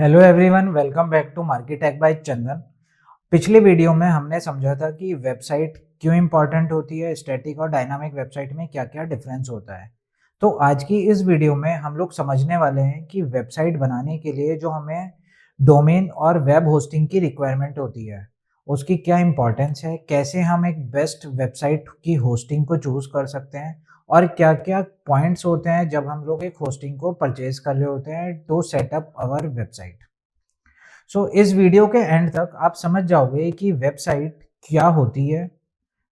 Hello everyone, welcome back to market tech by Chandan. पिछले video में हमने समझा था कि वेबसाइट क्यों इंपॉर्टेंट होती है, स्टैटिक और डायनामिक वेबसाइट में क्या क्या डिफरेंस होता है। तो आज की इस वीडियो में हम लोग समझने वाले हैं कि वेबसाइट बनाने के लिए जो हमें डोमेन और वेब होस्टिंग की रिक्वायरमेंट होती है उसकी क्या इंपॉर्टेंस है, कैसे हम एक बेस्ट वेबसाइट की होस्टिंग को चूज कर सकते हैं और क्या क्या पॉइंट्स होते हैं जब हम लोग एक होस्टिंग को परचेज कर रहे होते हैं टू सेटअप आवर वेबसाइट। सो इस वीडियो के एंड तक आप समझ जाओगे कि वेबसाइट क्या होती है,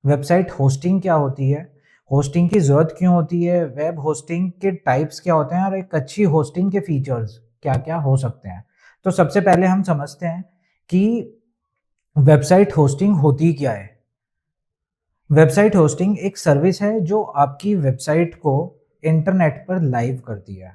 वेबसाइट होस्टिंग क्या होती है, होस्टिंग की ज़रूरत क्यों होती है, वेब होस्टिंग के टाइप्स क्या होते हैं और एक अच्छी होस्टिंग के फीचर्स क्या क्या हो सकते हैं। तो सबसे पहले हम समझते हैं कि वेबसाइट होस्टिंग होती क्या है। वेबसाइट होस्टिंग एक सर्विस है जो आपकी वेबसाइट को इंटरनेट पर लाइव करती है।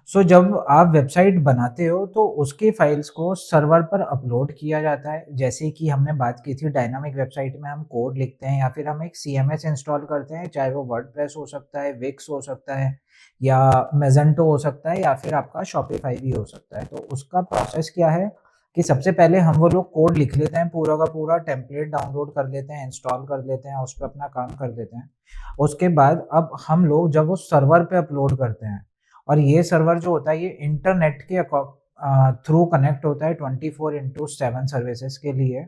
जब आप वेबसाइट बनाते हो तो उसके फाइल्स को सर्वर पर अपलोड किया जाता है। जैसे कि हमने बात की थी डायनामिक वेबसाइट में हम कोड लिखते हैं या फिर हम एक सीएमएस इंस्टॉल करते हैं, चाहे वो वर्डप्रेस हो सकता है, विक्स हो सकता है या मेजेंटो हो सकता है या फिर आपका शॉपिफाई भी हो सकता है। तो उसका प्रोसेस क्या है कि सबसे पहले हम वो लोग कोड लिख लेते हैं, पूरा का पूरा टेम्पलेट डाउनलोड कर लेते हैं, इंस्टॉल कर लेते हैं, उस पर अपना काम कर देते हैं। उसके बाद अब हम लोग जब वो सर्वर पे अपलोड करते हैं और ये सर्वर जो होता है ये इंटरनेट के थ्रू कनेक्ट होता है 24/7 सर्विसेज के लिए।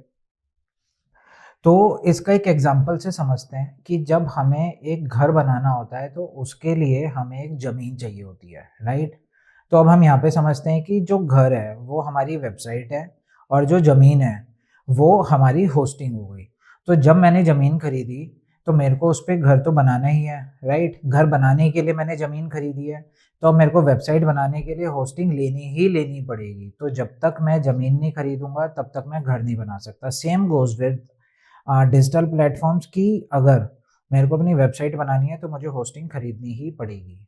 तो इसका एक एग्जांपल से समझते हैं कि जब हमें एक घर बनाना होता है तो उसके लिए हमें एक ज़मीन चाहिए होती है, राइट। तो अब हम यहाँ पे समझते हैं कि जो घर है वो हमारी वेबसाइट है और जो ज़मीन है वो हमारी होस्टिंग हो गई। तो जब मैंने ज़मीन खरीदी तो मेरे को उस पर घर तो बनाना ही है, राइट। घर बनाने के लिए मैंने ज़मीन खरीदी है, तो अब मेरे को वेबसाइट बनाने के लिए होस्टिंग लेनी पड़ेगी। तो जब तक मैं ज़मीन नहीं खरीदूंगा तब तक मैं घर नहीं बना सकता। Same goes with digital platforms की। अगर मेरे को अपनी वेबसाइट बनानी है तो मुझे होस्टिंग खरीदनी ही पड़ेगी।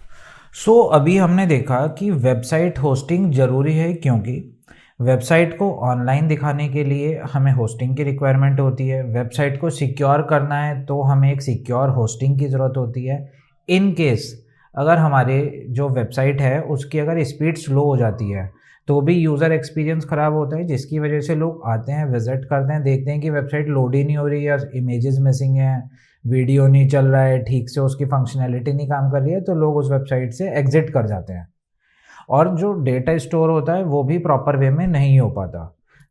अभी हमने देखा कि वेबसाइट होस्टिंग ज़रूरी है क्योंकि वेबसाइट को ऑनलाइन दिखाने के लिए हमें होस्टिंग की रिक्वायरमेंट होती है। वेबसाइट को सिक्योर करना है तो हमें एक सिक्योर होस्टिंग की ज़रूरत होती है। इन केस अगर हमारे जो वेबसाइट है उसकी अगर स्पीड स्लो हो जाती है तो भी यूज़र एक्सपीरियंस ख़राब होता है, जिसकी वजह से लोग आते हैं, विज़िट करते हैं, देखते हैं कि वेबसाइट लोड ही नहीं हो रही है, इमेजेस मिसिंग हैं, वीडियो नहीं चल रहा है ठीक से, उसकी फंक्शनैलिटी नहीं काम कर रही है, तो लोग उस वेबसाइट से एग्ज़िट कर जाते हैं और जो डेटा स्टोर होता है वो भी प्रॉपर वे में नहीं हो पाता।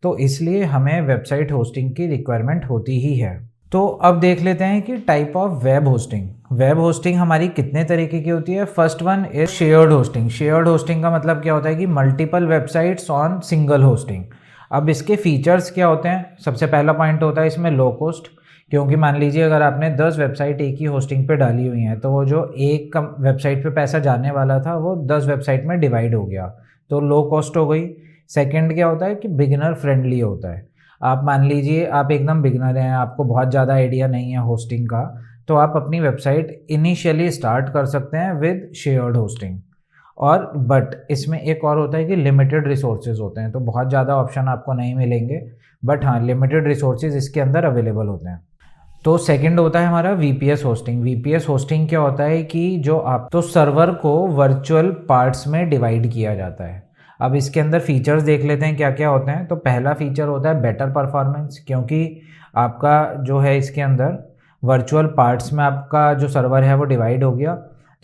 तो इसलिए हमें वेबसाइट होस्टिंग की रिक्वायरमेंट होती ही है। तो अब देख लेते हैं कि type of web hosting. Web hosting हमारी कितने तरीके की होती है। First one is shared hosting. Shared hosting का मतलब क्या होता है कि multiple websites on single hosting. अब इसके फीचर्स क्या होते हैं। सबसे पहला पॉइंट होता है इसमें लो कॉस्ट, क्योंकि मान लीजिए अगर आपने 10 वेबसाइट एक ही होस्टिंग पे डाली हुई हैं तो वो जो एक वेबसाइट पे पैसा जाने वाला था वो 10 वेबसाइट में डिवाइड हो गया, तो लो कॉस्ट हो गई। सेकंड क्या होता है कि बिगिनर फ्रेंडली होता है। आप मान लीजिए आप एकदम बिगिनर हैं, आपको बहुत ज़्यादा आइडिया नहीं है होस्टिंग का, तो आप अपनी वेबसाइट इनिशियली स्टार्ट कर सकते हैं विद शेयर्ड होस्टिंग। और बट इसमें एक और होता है कि लिमिटेड रिसोर्सेज होते हैं, तो बहुत ज़्यादा ऑप्शन आपको नहीं मिलेंगे, बट हाँ लिमिटेड रिसोर्सेज इसके अंदर अवेलेबल होते हैं। तो सेकंड होता है हमारा वीपीएस होस्टिंग। वीपीएस होस्टिंग क्या होता है कि जो आप तो सर्वर को वर्चुअल पार्ट्स में डिवाइड किया जाता है। अब इसके अंदर फीचर्स देख लेते हैं क्या क्या होते हैं। तो पहला फीचर होता है बेटर परफॉर्मेंस, क्योंकि आपका जो है इसके अंदर वर्चुअल पार्ट्स में आपका जो सर्वर है वो डिवाइड हो गया,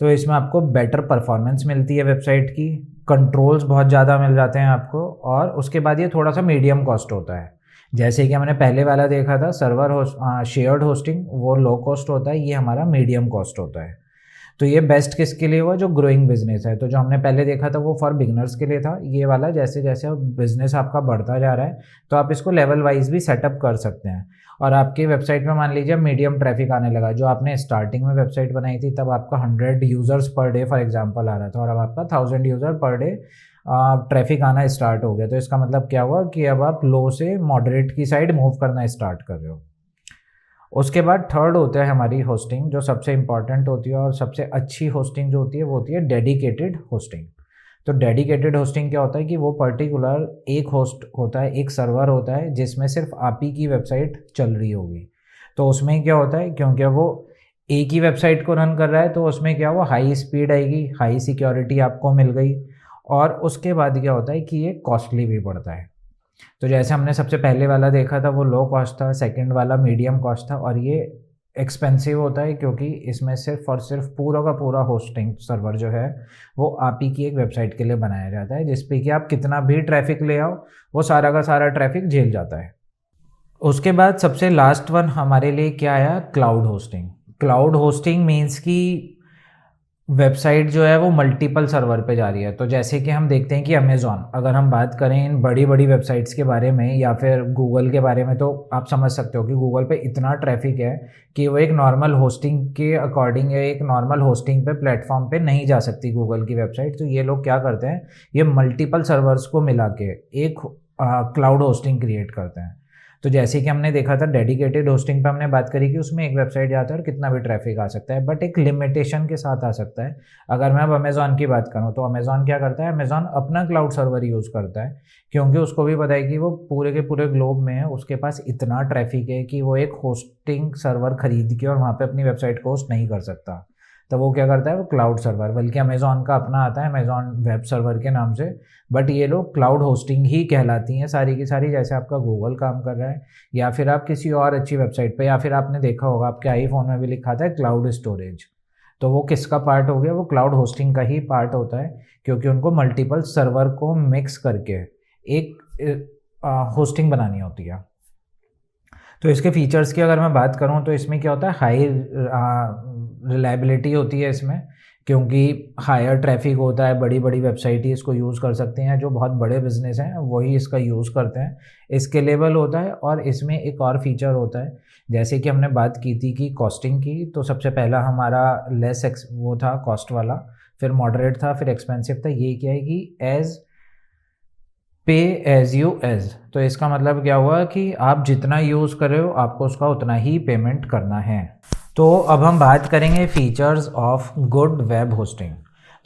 तो इसमें आपको बेटर परफॉर्मेंस मिलती है वेबसाइट की, कंट्रोल्स बहुत ज़्यादा मिल जाते हैं आपको। और उसके बाद ये थोड़ा सा मीडियम कॉस्ट होता है। जैसे कि हमने पहले वाला देखा था सर्वर शेयर्ड होस्टिंग, वो लो कॉस्ट होता है, ये हमारा मीडियम कॉस्ट होता है। तो ये बेस्ट किसके लिए हुआ, जो ग्रोइंग बिजनेस है। तो जो हमने पहले देखा था वो फॉर बिगनर्स के लिए था, ये वाला जैसे जैसे बिजनेस आपका बढ़ता जा रहा है तो आप इसको लेवल वाइज भी सेटअप कर सकते हैं। और आपकी वेबसाइट में मान लीजिए मीडियम ट्रैफिक आने लगा, जो आपने स्टार्टिंग में वेबसाइट बनाई थी तब आपका 100 users per day for example आ रहा था और अब आपका 1000 यूज़र पर डे ट्रैफिक आना स्टार्ट हो गया। तो इसका मतलब क्या हुआ कि अब आप लो से मॉडरेट की साइड मूव करना स्टार्ट कर रहे हो। उसके बाद थर्ड होता है हमारी होस्टिंग, जो सबसे इंपॉर्टेंट होती है और सबसे अच्छी होस्टिंग जो होती है वो होती है डेडिकेटेड होस्टिंग। तो डेडिकेटेड होस्टिंग क्या होता है कि वो पर्टिकुलर एक होस्ट होता है, एक सर्वर होता है जिसमें सिर्फ आप ही की वेबसाइट चल रही होगी। तो उसमें क्या होता है, क्योंकि वो एक ही वेबसाइट को रन कर रहा है तो उसमें क्या हुआ, हाई स्पीड आएगी, हाई सिक्योरिटी आपको मिल गई। और उसके बाद क्या होता है कि ये कॉस्टली भी पड़ता है। तो जैसे हमने सबसे पहले वाला देखा था वो लो कॉस्ट था, सेकंड वाला मीडियम कॉस्ट था, और ये एक्सपेंसिव होता है क्योंकि इसमें सिर्फ और सिर्फ पूरा का पूरा होस्टिंग सर्वर जो है वो आप ही की एक वेबसाइट के लिए बनाया जाता है, जिस पे कि आप कितना भी ट्रैफिक ले आओ वो सारा का सारा ट्रैफिक झेल जाता है। उसके बाद सबसे लास्ट वन हमारे लिए क्या आया, cloud hosting. Cloud hosting means कि वेबसाइट जो है वो मल्टीपल सर्वर पे जा रही है। तो जैसे कि हम देखते हैं कि अमेज़ॉन, अगर हम बात करें इन बड़ी बड़ी वेबसाइट्स के बारे में या फिर गूगल के बारे में, तो आप समझ सकते हो कि गूगल पे इतना ट्रैफिक है कि वो एक नॉर्मल होस्टिंग के अकॉर्डिंग या एक नॉर्मल होस्टिंग पे प्लेटफॉर्म पे नहीं जा सकती गूगल की वेबसाइट। तो ये लोग क्या करते हैं, ये मल्टीपल सर्वर्स को मिला के एक क्लाउड होस्टिंग क्रिएट करते हैं। तो जैसे कि हमने देखा था डेडिकेटेड होस्टिंग पे हमने बात करी कि उसमें एक वेबसाइट जाता है और कितना भी ट्रैफिक आ सकता है, बट एक लिमिटेशन के साथ आ सकता है। अगर मैं अब अमेज़ॉन की बात करूँ तो अमेज़ॉन क्या करता है, अमेज़ॉन अपना क्लाउड सर्वर यूज़ करता है क्योंकि उसको भी पता है कि वो पूरे के पूरे ग्लोब में है, उसके पास इतना ट्रैफिक है कि वो एक होस्टिंग सर्वर खरीद के और वहाँ पे अपनी वेबसाइट को होस्ट नहीं कर सकता। तो वो क्या करता है, वो क्लाउड सर्वर, बल्कि अमेज़ॉन का अपना आता है अमेज़ॉन वेब सर्वर के नाम से, बट ये लोग क्लाउड होस्टिंग ही कहलाती हैं सारी की सारी। जैसे आपका गूगल काम कर रहा है या फिर आप किसी और अच्छी वेबसाइट पे, या फिर आपने देखा होगा आपके आईफोन में भी लिखा था क्लाउड स्टोरेज, तो वो किसका पार्ट हो गया, वो क्लाउड होस्टिंग का ही पार्ट होता है क्योंकि उनको मल्टीपल सर्वर को मिक्स करके एक होस्टिंग बनानी होती है। तो इसके फीचर्स की अगर मैं बात करूं तो इसमें क्या होता है, हाई रिलायबिलिटी होती है इसमें, क्योंकि हायर ट्रैफिक होता है, बड़ी बड़ी वेबसाइट ही इसको यूज़ कर सकते हैं, जो बहुत बड़े बिजनेस हैं वही इसका यूज़ करते हैं। स्केलेबल होता है और इसमें एक और फीचर होता है, जैसे कि हमने बात की थी कि कॉस्टिंग की, तो सबसे पहला हमारा वो था कॉस्ट वाला, फिर मॉडरेट था, फिर एक्सपेंसिव था। ये क्या है कि एज पे एज यू एज, तो इसका मतलब क्या हुआ कि आप जितना यूज़ कर रहे हो आपको उसका उतना ही पेमेंट करना है। तो अब हम बात करेंगे features of good web hosting.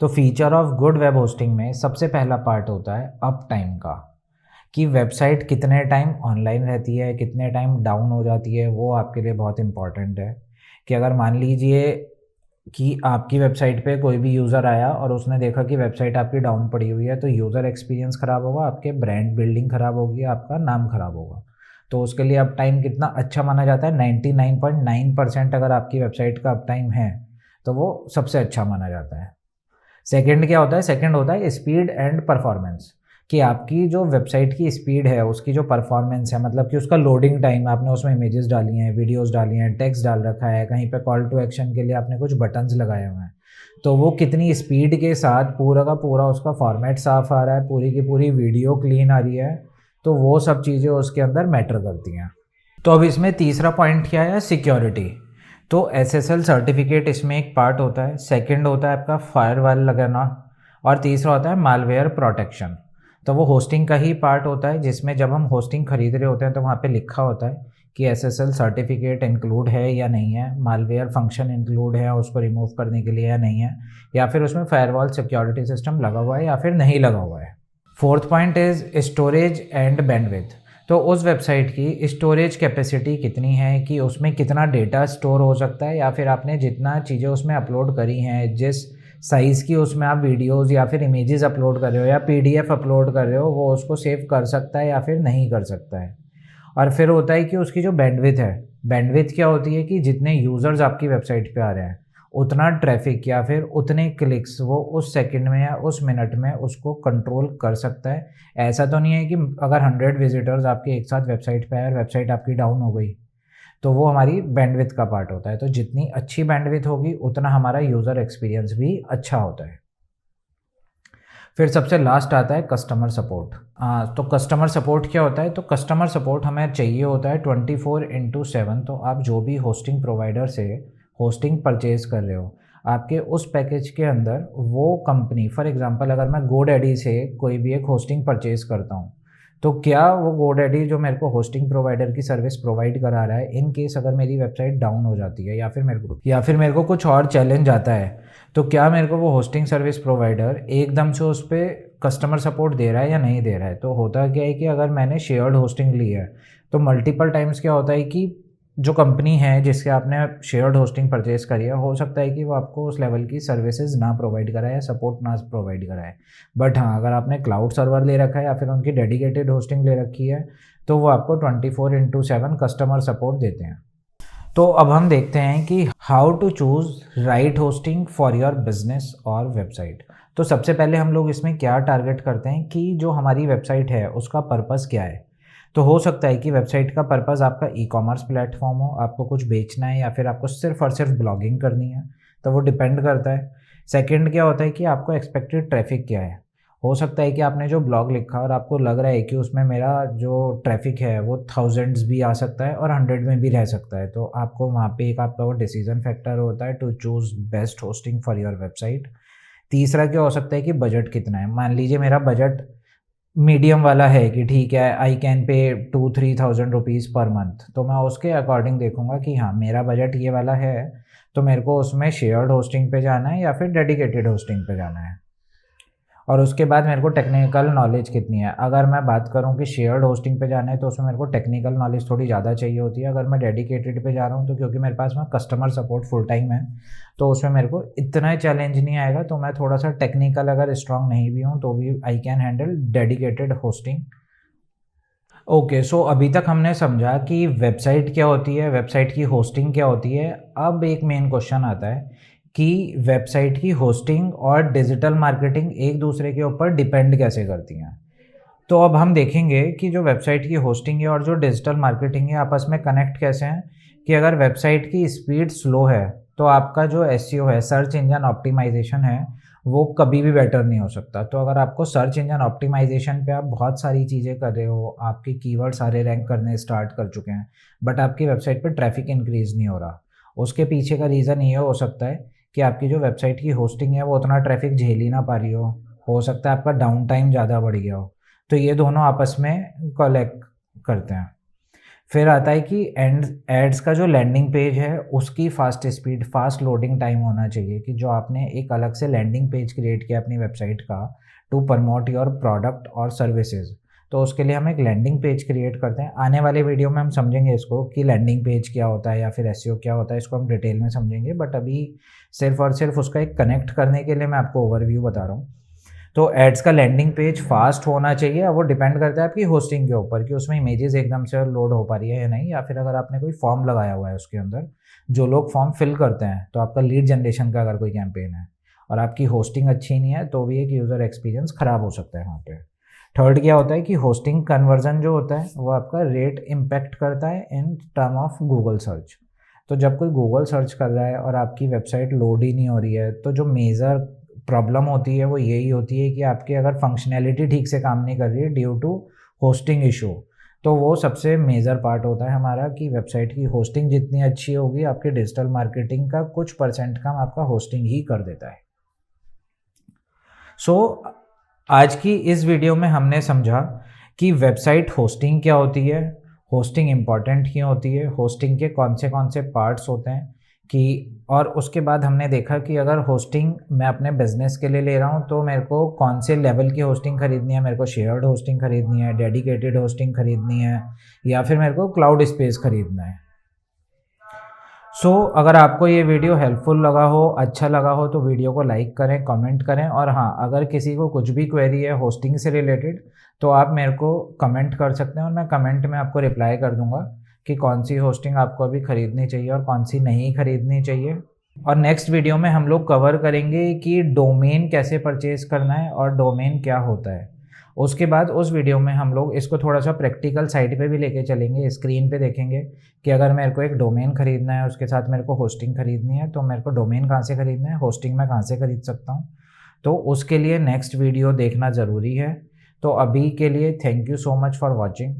तो feature of good web hosting में सबसे पहला पार्ट होता है अप टाइम का, कि वेबसाइट कितने टाइम ऑनलाइन रहती है, कितने टाइम डाउन हो जाती है, वो आपके लिए बहुत इंपॉर्टेंट है। कि अगर मान लीजिए कि आपकी वेबसाइट पे कोई भी यूज़र आया और उसने देखा कि वेबसाइट आपकी डाउन पड़ी हुई है, तो यूज़र एक्सपीरियंस ख़राब होगा, आपके ब्रांड बिल्डिंग ख़राब होगी, आपका नाम ख़राब होगा। तो उसके लिए अप टाइम कितना अच्छा माना जाता है, 99.9% अगर आपकी वेबसाइट का अप टाइम है तो वो सबसे अच्छा माना जाता है। सेकंड क्या होता है, सेकंड होता है स्पीड एंड परफॉर्मेंस, कि आपकी जो वेबसाइट की स्पीड है, उसकी जो परफॉर्मेंस है, मतलब कि उसका लोडिंग टाइम, आपने उसमें इमेजेस डाली हैं, वीडियोस डाली हैं, टेक्स्ट डाल रखा है, कहीं पे कॉल टू एक्शन के लिए आपने कुछ बटन्स लगाए हुए हैं, तो वो कितनी स्पीड के साथ पूरा का पूरा उसका फॉर्मेट साफ आ रहा है, पूरी की पूरी वीडियो क्लीन आ रही है, तो वो सब चीज़ें उसके अंदर मैटर करती हैं। तो अब इसमें तीसरा पॉइंट क्या है, सिक्योरिटी। तो SSL सर्टिफिकेट इसमें एक पार्ट होता है, सेकंड होता है आपका फायरवॉल लगाना, और तीसरा होता है मालवेयर प्रोटेक्शन। तो वो होस्टिंग का ही पार्ट होता है, जिसमें जब हम होस्टिंग खरीद रहे होते हैं तो वहाँ पे लिखा होता है कि SSL सर्टिफिकेट इंक्लूड है या नहीं है, मालवेयर फंक्शन इंक्लूड है उसको रिमूव करने के लिए या नहीं है, या फिर उसमें फायरवॉल सिक्योरिटी सिस्टम लगा हुआ है या फिर नहीं लगा हुआ है। Fourth point is storage and bandwidth. तो उस वेबसाइट की स्टोरेज कैपेसिटी कितनी है, कि उसमें कितना डेटा स्टोर हो सकता है, या फिर आपने जितना चीज़ें उसमें अपलोड करी हैं, जिस साइज़ की उसमें आप वीडियोस या फिर इमेजेस अपलोड कर रहे हो या PDF अपलोड कर रहे हो, वो उसको सेव कर सकता है या फिर नहीं कर सकता है। और फिर होता है कि उसकी जो बैंडविड्थ है, बैंडविड्थ क्या होती है कि जितने यूज़र्स आपकी वेबसाइट पे आ रहे हैं उतना ट्रैफिक या फिर उतने क्लिक्स वो उस सेकंड में या उस मिनट में उसको कंट्रोल कर सकता है। ऐसा तो नहीं है कि अगर 100 विजिटर्स आपके एक साथ वेबसाइट पे आए और वेबसाइट आपकी डाउन हो गई, तो वो हमारी बैंडविड्थ का पार्ट होता है। तो जितनी अच्छी बैंडविड्थ होगी उतना हमारा यूज़र एक्सपीरियंस भी अच्छा होता है। फिर सबसे लास्ट आता है कस्टमर सपोर्ट। तो कस्टमर सपोर्ट क्या होता है, तो कस्टमर सपोर्ट हमें चाहिए होता है 24/7। तो आप जो भी होस्टिंग प्रोवाइडर से होस्टिंग परचेज़ कर रहे हो, आपके उस पैकेज के अंदर वो कंपनी, फॉर एग्जांपल अगर मैं गोडैडी से कोई भी एक होस्टिंग परचेज़ करता हूँ, तो क्या वो गोडैडी जो मेरे को होस्टिंग प्रोवाइडर की सर्विस प्रोवाइड करा रहा है, इन केस अगर मेरी वेबसाइट डाउन हो जाती है या फिर मेरे को कुछ और चैलेंज आता है, तो क्या मेरे को वो होस्टिंग सर्विस प्रोवाइडर एकदम से उस पर कस्टमर सपोर्ट दे रहा है या नहीं दे रहा है। तो होता क्या है कि अगर मैंने शेयर्ड होस्टिंग ली है तो मल्टीपल टाइम्स क्या होता है कि जो कंपनी है जिसके आपने शेयर्ड होस्टिंग परचेज़ करी है, हो सकता है कि वो आपको उस लेवल की सर्विसेज ना प्रोवाइड कराए या सपोर्ट ना प्रोवाइड कराए। बट हाँ, अगर आपने क्लाउड सर्वर ले रखा है या फिर उनकी डेडिकेटेड होस्टिंग ले रखी है, तो वो आपको 24/7 कस्टमर सपोर्ट देते हैं। तो अब हम देखते हैं कि how to choose right hosting for your business और वेबसाइट। तो सबसे पहले हम लोग इसमें क्या टारगेट करते हैं कि जो हमारी वेबसाइट है उसका पर्पस क्या है। तो हो सकता है कि वेबसाइट का पर्पस आपका ई कॉमर्स प्लेटफॉर्म हो, आपको कुछ बेचना है या फिर आपको सिर्फ और सिर्फ ब्लॉगिंग करनी है, तो वो डिपेंड करता है। सेकंड क्या होता है कि आपको एक्सपेक्टेड ट्रैफिक क्या है। हो सकता है कि आपने जो ब्लॉग लिखा और आपको लग रहा है कि उसमें मेरा जो ट्रैफिक है वो थाउजेंड्स भी आ सकता है और 100 में भी रह सकता है, तो आपको वहाँ पे एक आपका वो डिसीजन फैक्टर होता है to choose best hosting for your website. तीसरा क्या हो सकता है कि बजट कितना है। मान लीजिए मेरा बजट मीडियम वाला है कि ठीक है, I can pay 2-3 thousand rupees per month, तो मैं उसके अकॉर्डिंग देखूंगा कि हाँ मेरा बजट ये वाला है, तो मेरे को उसमें शेयर्ड होस्टिंग पे जाना है या फिर डेडिकेटेड होस्टिंग पे जाना है। और उसके बाद मेरे को टेक्निकल नॉलेज कितनी है। अगर मैं बात करूं कि शेयर्ड होस्टिंग पे जाना है तो उसमें मेरे को टेक्निकल नॉलेज थोड़ी ज़्यादा चाहिए होती है। अगर मैं डेडिकेटेड पे जा रहा हूं तो क्योंकि मेरे पास में कस्टमर सपोर्ट फुल टाइम है, तो उसमें मेरे को इतना चैलेंज नहीं आएगा। तो मैं थोड़ा सा टेक्निकल अगर स्ट्रांग नहीं भी हूँ तो भी I can handle dedicated hosting. Okay, so अभी तक हमने समझा कि वेबसाइट क्या होती है, वेबसाइट की होस्टिंग क्या होती है। अब एक मेन क्वेश्चन आता है कि वेबसाइट की होस्टिंग और डिजिटल मार्केटिंग एक दूसरे के ऊपर डिपेंड कैसे करती हैं। तो अब हम देखेंगे कि जो वेबसाइट की होस्टिंग है और जो डिजिटल मार्केटिंग है आपस में कनेक्ट कैसे हैं। कि अगर वेबसाइट की स्पीड स्लो है तो आपका जो एसईओ है, सर्च इंजन ऑप्टिमाइजेशन है, वो कभी भी बेटर नहीं हो सकता। तो अगर आपको सर्च इंजन ऑप्टिमाइजेशन पे आप बहुत सारी चीज़ें कर रहे हो, आपके कीवर्ड सारे रैंक करने स्टार्ट कर चुके हैं, बट आपकी वेबसाइट पे ट्रैफिक इंक्रीज़ नहीं हो रहा, उसके पीछे का रीज़न ये हो सकता है कि आपकी जो वेबसाइट की होस्टिंग है वो उतना ट्रैफिक झेल ही ना पा रही हो सकता है आपका डाउन टाइम ज़्यादा बढ़ गया हो। तो ये दोनों आपस में कलेक्ट करते हैं। फिर आता है कि एंड एड्स का जो लैंडिंग पेज है उसकी fast speed, fast loading time होना चाहिए। कि जो आपने एक अलग से लैंडिंग पेज क्रिएट किया अपनी वेबसाइट का टू प्रमोट योर प्रोडक्ट और सर्विसेज, तो उसके लिए हम एक लैंडिंग पेज क्रिएट करते हैं। आने वाले वीडियो में हम समझेंगे इसको कि लैंडिंग पेज क्या होता है या फिर एसईओ क्या होता है, इसको हम डिटेल में समझेंगे। बट अभी सिर्फ और सिर्फ उसका एक कनेक्ट करने के लिए मैं आपको ओवरव्यू बता रहा हूँ। तो एड्स का लैंडिंग पेज फास्ट होना चाहिए। वो डिपेंड करता है आपकी होस्टिंग के ऊपर कि उसमें इमेजेस एकदम से लोड हो पा रही है या नहीं, या फिर अगर आपने कोई फॉर्म लगाया हुआ है उसके अंदर जो लोग फॉर्म फिल करते हैं, तो आपका लीड जनरेशन का अगर कोई कैंपेन है और आपकी होस्टिंग अच्छी नहीं है तो भी एक यूज़र एक्सपीरियंस ख़राब हो सकता है वहाँ पे। थर्ड क्या होता है कि होस्टिंग कन्वर्जन जो होता है वो आपका रेट इम्पैक्ट करता है in term of Google search. तो जब कोई गूगल सर्च कर रहा है और आपकी वेबसाइट लोड ही नहीं हो रही है, तो जो मेजर प्रॉब्लम होती है वो यही होती है कि आपकी अगर फंक्शनैलिटी ठीक से काम नहीं कर रही है ड्यू टू होस्टिंग इशू। तो वो सबसे मेजर पार्ट होता है हमारा कि वेबसाइट की होस्टिंग जितनी अच्छी होगी आपके डिजिटल मार्केटिंग का कुछ परसेंट काम आपका होस्टिंग ही कर देता है। सो आज की इस वीडियो में हमने समझा कि वेबसाइट होस्टिंग क्या होती है, होस्टिंग इम्पॉर्टेंट क्यों होती है, होस्टिंग के कौन से पार्ट्स होते हैं कि, और उसके बाद हमने देखा कि अगर होस्टिंग मैं अपने बिजनेस के लिए ले रहा हूँ तो मेरे को कौन से लेवल की होस्टिंग खरीदनी है। मेरे को शेयर्ड होस्टिंग खरीदनी है, डेडिकेटेड होस्टिंग खरीदनी है, या फिर मेरे को क्लाउड स्पेस खरीदना है। अगर आपको ये वीडियो हेल्पफुल लगा हो, अच्छा लगा हो, तो वीडियो को लाइक करें, कमेंट करें। और हाँ, अगर किसी को कुछ भी क्वेरी है होस्टिंग से रिलेटेड तो आप मेरे को कमेंट कर सकते हैं और मैं कमेंट में आपको रिप्लाई कर दूंगा कि कौन सी होस्टिंग आपको अभी खरीदनी चाहिए और कौन सी नहीं खरीदनी चाहिए। और नेक्स्ट वीडियो में हम लोग कवर करेंगे कि डोमेन कैसे परचेज करना है और डोमेन क्या होता है। उसके बाद उस वीडियो में हम लोग इसको थोड़ा सा प्रैक्टिकल साइड पे भी लेके चलेंगे, स्क्रीन पे देखेंगे कि अगर मेरे को एक डोमेन खरीदना है उसके साथ मेरे को होस्टिंग खरीदनी है, तो मेरे को डोमेन कहाँ से खरीदना है, होस्टिंग मैं कहाँ से खरीद सकता हूँ। तो उसके लिए नेक्स्ट वीडियो देखना ज़रूरी है। तो अभी के लिए thank you so much for watching.